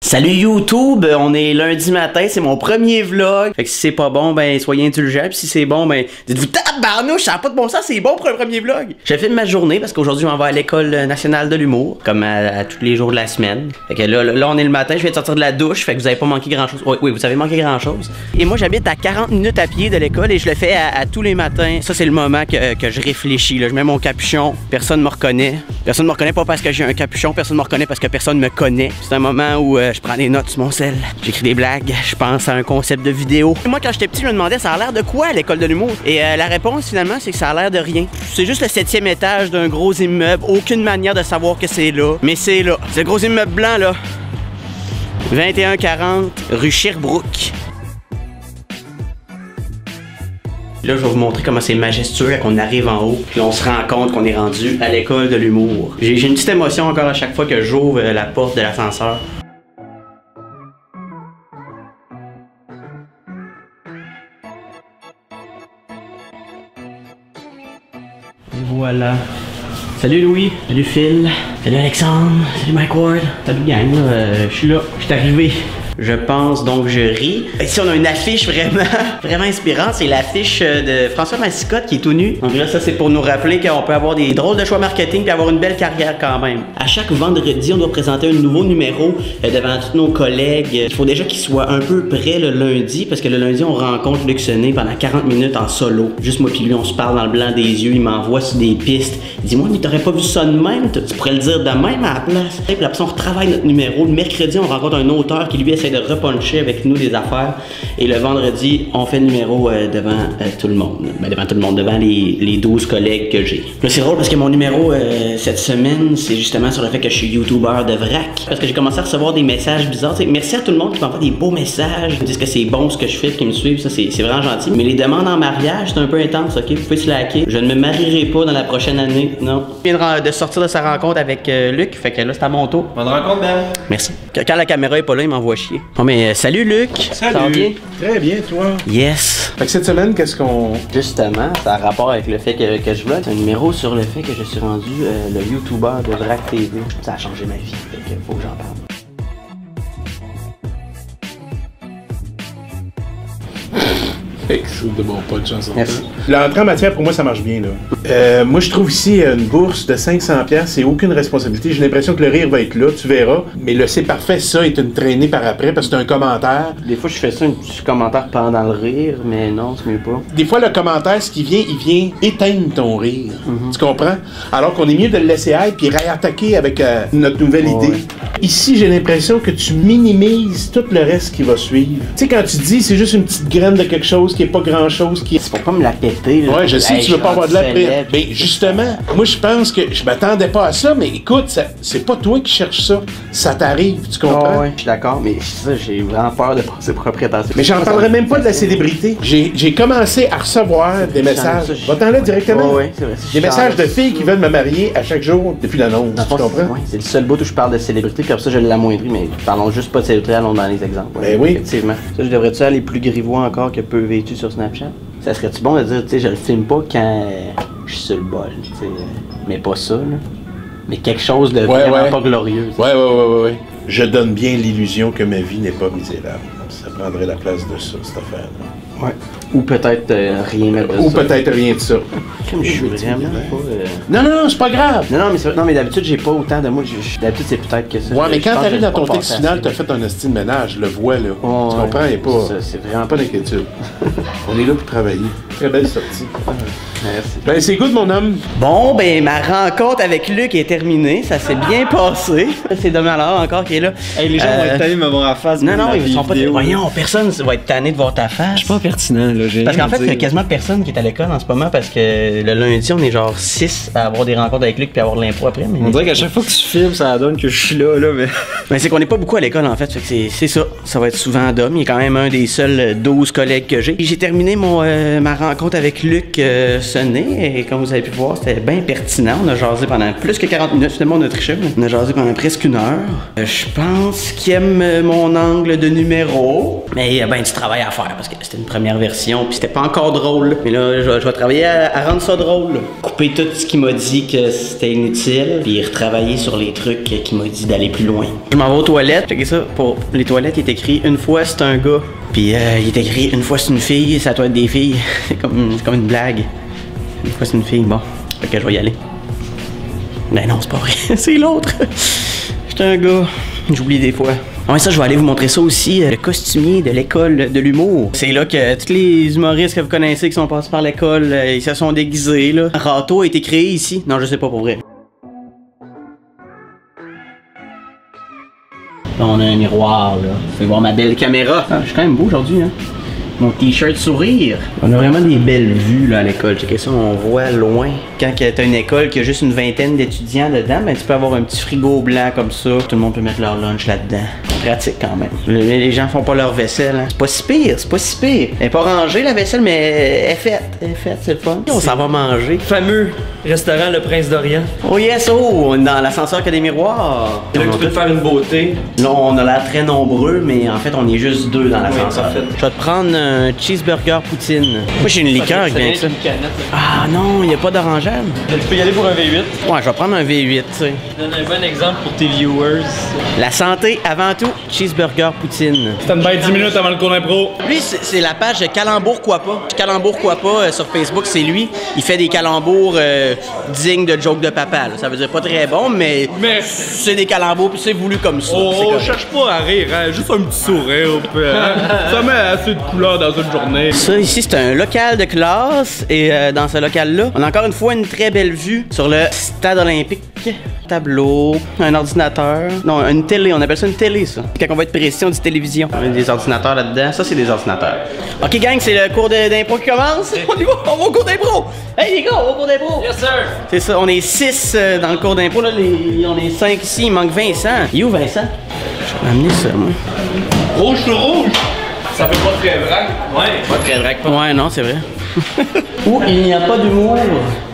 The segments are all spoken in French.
Salut YouTube, on est lundi matin, c'est mon premier vlog. Fait que si c'est pas bon, ben soyez indulgents. Puis si c'est bon, ben dites-vous tabarnouche, ça a pas de bon sens, c'est bon pour un premier vlog. Je filme ma journée parce qu'aujourd'hui on va à l'école nationale de l'humour, comme à tous les jours de la semaine. Fait que là on est le matin, je viens de sortir de la douche, fait que vous avez pas manqué grand chose. Oui, vous avez manqué grand chose. Et moi j'habite à 40 minutes à pied de l'école et je le fais à tous les matins. Ça c'est le moment que je réfléchis. Là. Je mets mon capuchon, personne me reconnaît. Personne me reconnaît pas parce que j'ai un capuchon, personne me reconnaît parce que personne me connaît. C'est un moment où je prends des notes sur mon sel, j'écris des blagues, je pense à un concept de vidéo. Et moi quand j'étais petit je me demandais ça a l'air de quoi à l'école de l'humour? Et la réponse finalement c'est que ça a l'air de rien. C'est juste le 7e étage d'un gros immeuble, aucune manière de savoir que c'est là. Mais c'est là, c'est le gros immeuble blanc là. 2140 rue Sherbrooke. Là, je vais vous montrer comment c'est majestueux quand on arrive en haut, puis on se rend compte qu'on est rendu à l'école de l'humour. J'ai une petite émotion encore à chaque fois que j'ouvre la porte de l'ascenseur. Voilà. Salut Louis, salut Phil, salut Alexandre, salut Mike Ward, salut gang, je suis là, je suis arrivé. Je pense donc je ris. Ici on a une affiche vraiment inspirante, c'est l'affiche de François Massicotte qui est tout nu. Donc là ça c'est pour nous rappeler qu'on peut avoir des drôles de choix marketing puis avoir une belle carrière quand même. À chaque vendredi on doit présenter un nouveau numéro devant tous nos collègues. Il faut déjà qu'il soit un peu prêt le lundi parce que le lundi on rencontre Luc Sonnet pendant 40 minutes en solo. Juste moi puis lui on se parle dans le blanc des yeux, il m'envoie sur des pistes. Il dit moi mais t'aurais pas vu ça de même, tu pourrais le dire de même à la place. Puis après on retravaille notre numéro. Le mercredi on rencontre un auteur qui lui essaie de repuncher avec nous des affaires. Et le vendredi, on fait le numéro devant tout le monde. Ben, devant tout le monde, devant les 12 collègues que j'ai. Là, c'est drôle parce que mon numéro cette semaine, c'est justement sur le fait que je suis YouTuber de vrac. Parce que j'ai commencé à recevoir des messages bizarres. T'sais, merci à tout le monde qui m'envoie des beaux messages. Ils me disent que c'est bon ce que je fais, qui me suivent. Ça, c'est vraiment gentil. Mais les demandes en mariage, c'est un peu intense, ok? Vous pouvez se laquer. Je ne me marierai pas dans la prochaine année, non. Il vient de sortir de sa rencontre avec Luc. Fait que là, c'est à mon tour. Bonne rencontre, Ben. Merci. Quand la caméra est pas là, il m'envoie chier. Bon, mais salut Luc! Salut! Ça va bien? Très bien, toi? Yes! Fait que cette semaine, qu'est-ce qu'on... Justement, ça a rapport avec le fait que je vlog. C'est un numéro sur le fait que je suis rendu le YouTuber de Vrac TV. Ça a changé ma vie, fait que faut que j'en parle. Excellent de mon punch en santé. Merci. L'entrée en matière, pour moi, ça marche bien, là. Moi, je trouve ici une bourse de 500$, c'est aucune responsabilité. J'ai l'impression que le rire va être là, tu verras. Mais le c'est parfait, ça, est une traînée par après, parce que c'est un commentaire. Des fois, je fais ça, un petit commentaire pendant le rire, mais non, c'est mieux pas. Des fois, le commentaire, ce qui vient, il vient éteindre ton rire. Tu comprends? Alors qu'on est mieux de le laisser être puis réattaquer avec notre nouvelle idée. Ouais. Ici, j'ai l'impression que tu minimises tout le reste qui va suivre. Tu sais, quand tu dis c'est juste une petite graine de quelque chose qui est pas grand chose qui est... C'est pour pas me la péter, là. Ouais, je sais que tu veux pas avoir de la prise. Mais justement, moi je pense que je m'attendais pas à ça, mais écoute, c'est pas toi qui cherches ça. Ça t'arrive, tu comprends? Ouais, je suis d'accord, mais ça, j'ai vraiment peur de passer pour un prétentieux. Mais j'en parlerai même pas de la célébrité. J'ai commencé à recevoir des messages. Va-t'en là directement. Ouais, c'est vrai. Des messages de filles qui veulent me marier à chaque jour depuis l'annonce. Tu comprends? Ouais, c'est le seul bout où je parle de célébrité, comme ça je l'amoindris, mais parlons juste pas de célébrité, allons dans les exemples. Ben oui. Effectivement. Ça, je devrais-tu aller plus grivois encore que peu vêtu sur Snapchat? Ça serait-tu bon de dire, tu sais, je le filme pas quand je suis sur le bol, tu sais, mais pas ça, là. Mais quelque chose de vraiment pas glorieux. Ouais. Je donne bien l'illusion que ma vie n'est pas misérable. Ça prendrait la place de ça, cette affaire-là. Ouais. Ou peut-être rien mettre de ça. Ou peut-être rien de ça. Comme je suis vraiment pas... Non, c'est pas grave. Non, mais d'habitude, j'ai pas autant de mots. D'habitude, c'est peut-être que ça. Ouais, mais quand je pense t'arrives que dans ton je suis texte pas final, passé t'as fait un esti de ménage, je le vois, là. Ouais, Tu comprends? Il n'y a pas... c'est vraiment pas d'inquiétude. On est là pour travailler. Très belle sortie. Merci. Ben, c'est good, mon homme. Bon, ben, ma rencontre avec Luc est terminée. Ça s'est bien passé. C'est demain alors encore qui est là. Hey, les gens vont être tannés de me voir en face. Non, ils sont pas... Voyons, personne va être tanné de voir ta face. Je suis pas pertinent, là. Parce qu'en fait, il y a quasiment personne qui est à l'école en ce moment parce que le lundi, on est genre 6 à avoir des rencontres avec Luc puis avoir de l'impro après. Mais... On dirait qu'à chaque fois que tu filmes, ça donne que je suis là, mais... Mais c'est qu'on n'est pas beaucoup à l'école en fait, fait que c'est ça. Ça va être souvent Dom. Il est quand même un des seuls 12 collègues que j'ai. J'ai terminé ma rencontre avec Luc ce fonctionné. Et comme vous avez pu voir, c'était bien pertinent. On a jasé pendant plus que 40 minutes. Finalement, on a triché. On a jasé pendant presque 1 heure. Je pense qu'il aime mon angle de numéro. Mais il y a bien du travail à faire parce que c'était une première version. Puis c'était pas encore drôle. Mais là, je vais travailler à rendre ça drôle. Couper tout ce qui m'a dit que c'était inutile. Puis retravailler sur les trucs qui m'a dit d'aller plus loin. Je m'en vais aux toilettes. Checkez ça. Pour les toilettes, il est écrit une fois c'est un gars. Puis il est écrit une fois c'est une fille, ça doit être des filles. C'est comme une blague. Une fois c'est une fille, bon. Fait que je vais y aller. Ben non, c'est pas vrai. C'est l'autre. J'étais un gars. J'oublie des fois. Ouais, ça, je vais aller vous montrer ça aussi. Le costumier de l'école de l'humour. C'est là que tous les humoristes que vous connaissez qui sont passés par l'école, ils se sont déguisés, là. Rato a été créé ici. Non, je sais pas pour vrai. Là, on a un miroir, là. Vous pouvez voir ma belle caméra. Ah, je suis quand même beau aujourd'hui, hein. Mon t-shirt sourire. On a vraiment des belles vues là à l'école. Checkez ça, on voit loin. Quand t'as une école qui a juste une vingtaine d'étudiants dedans, ben tu peux avoir un petit frigo blanc comme ça. Tout le monde peut mettre leur lunch là-dedans. Pratique quand même. Les gens font pas leur vaisselle. Hein. C'est pas si pire, c'est pas si pire. Elle est pas rangée la vaisselle, mais elle est faite. Elle est faite, c'est le fun. On s'en va manger. Fameux restaurant Le Prince d'Orient. Oh yes, oh, on est dans l'ascenseur qui a des miroirs. Là, tu peux te faire une beauté. Là, on a l'air très nombreux, mais en fait, on est juste 2 dans l'ascenseur. Oui, je vais te prendre un cheeseburger poutine. Moi, j'ai une liqueur avec bien ça. Ah non, il n'y a pas d'orangeade. Tu peux y aller pour un V8. Ouais, je vais prendre un V8, tu sais. Je donne un bon exemple pour tes viewers. La santé avant tout, cheeseburger poutine. Stand by 10 minutes avant le cours d'impro. Lui, c'est la page Calembour quoi pas. Calembour quoi pas sur Facebook, c'est lui. Il fait des calembours dignes de joke de papa. Là. Ça veut dire pas très bon, mais c'est des calembours puis c'est voulu comme ça. On cherche pas à rire, hein, juste un petit sourire. Ça met assez de couleur dans une journée. Ça ici, c'est un local de classe et dans ce local-là, on a encore une fois une très belle vue sur le stade olympique. Tableau, un ordinateur. Non, une télé, on appelle ça une télé, ça. Quand on va être précis, on dit télévision. On a des ordinateurs là-dedans. Ça, c'est des ordinateurs. OK, gang, c'est le cours d'impro qui commence. On y va, on va au cours d'impro. Hey, les gars, on va au cours d'impro. Yes, sir. C'est ça, on est 6 dans le cours d'impro. Là, on est 5 ici, il manque Vincent. Il est où, Vincent? Je vais amener ça, moi. Rouge sur rouge! Ça fait pas très vrac. Ouais. Pas très vrai. Ouais, non, c'est vrai. Où il n'y a pas d'humour,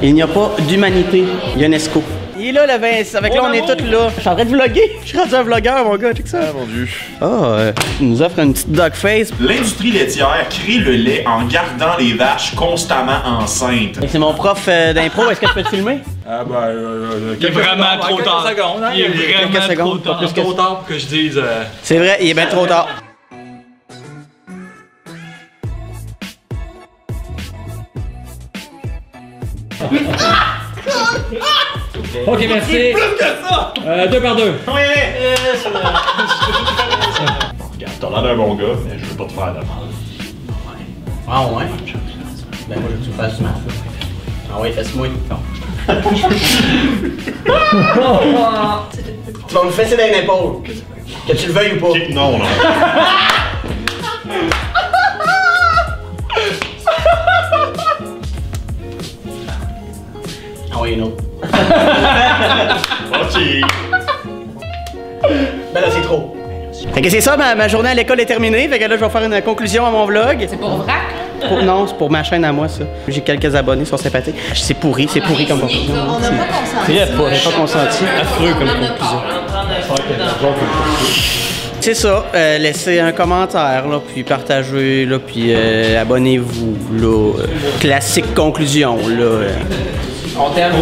il n'y a pas d'humanité. UNESCO. Il est là, le Vincent. Avec là, on est tous là. Je suis en train de vlogger. Je suis rendu un vlogueur, mon gars. Check ça. Ah, mon Dieu. Il nous offre une petite dog face. L'industrie laitière crée le lait en gardant les vaches constamment enceintes. C'est mon prof d'impro. Est-ce que je peux te filmer? Ah ben, il est vraiment trop tard. Il est vraiment Quelques trop secondes, tard. pas plus que Trop tard pour que je dise... C'est vrai, il est bien trop tard. Ok, merci. Plus que ça! 2 par 2. Regarde, t'as l'air d'un bon gars, mais je veux pas te faire de mal. Ah ouais? Ben moi, je veux que tu fasses du mal. Ah ouais, fais-moi. Tu vas me fesser dans l'épaule. Que tu le veuilles ou pas. Non, non. Ah ouais, une autre. Ok. Ben là, c'est trop. Fait que c'est ça, ma journée à l'école est terminée. Fait que là, je vais faire une conclusion à mon vlog. C'est pour vrac? Non, c'est pour ma chaîne à moi, ça. J'ai quelques abonnés, ils sont sympathiques. C'est pourri comme conclusion. On n'a pas consenti. J'ai pas consenti. Affreux comme conclusion. C'est ça, laissez un commentaire, là, puis partagez, là, puis abonnez-vous, là. Classique conclusion, là. On t'aime.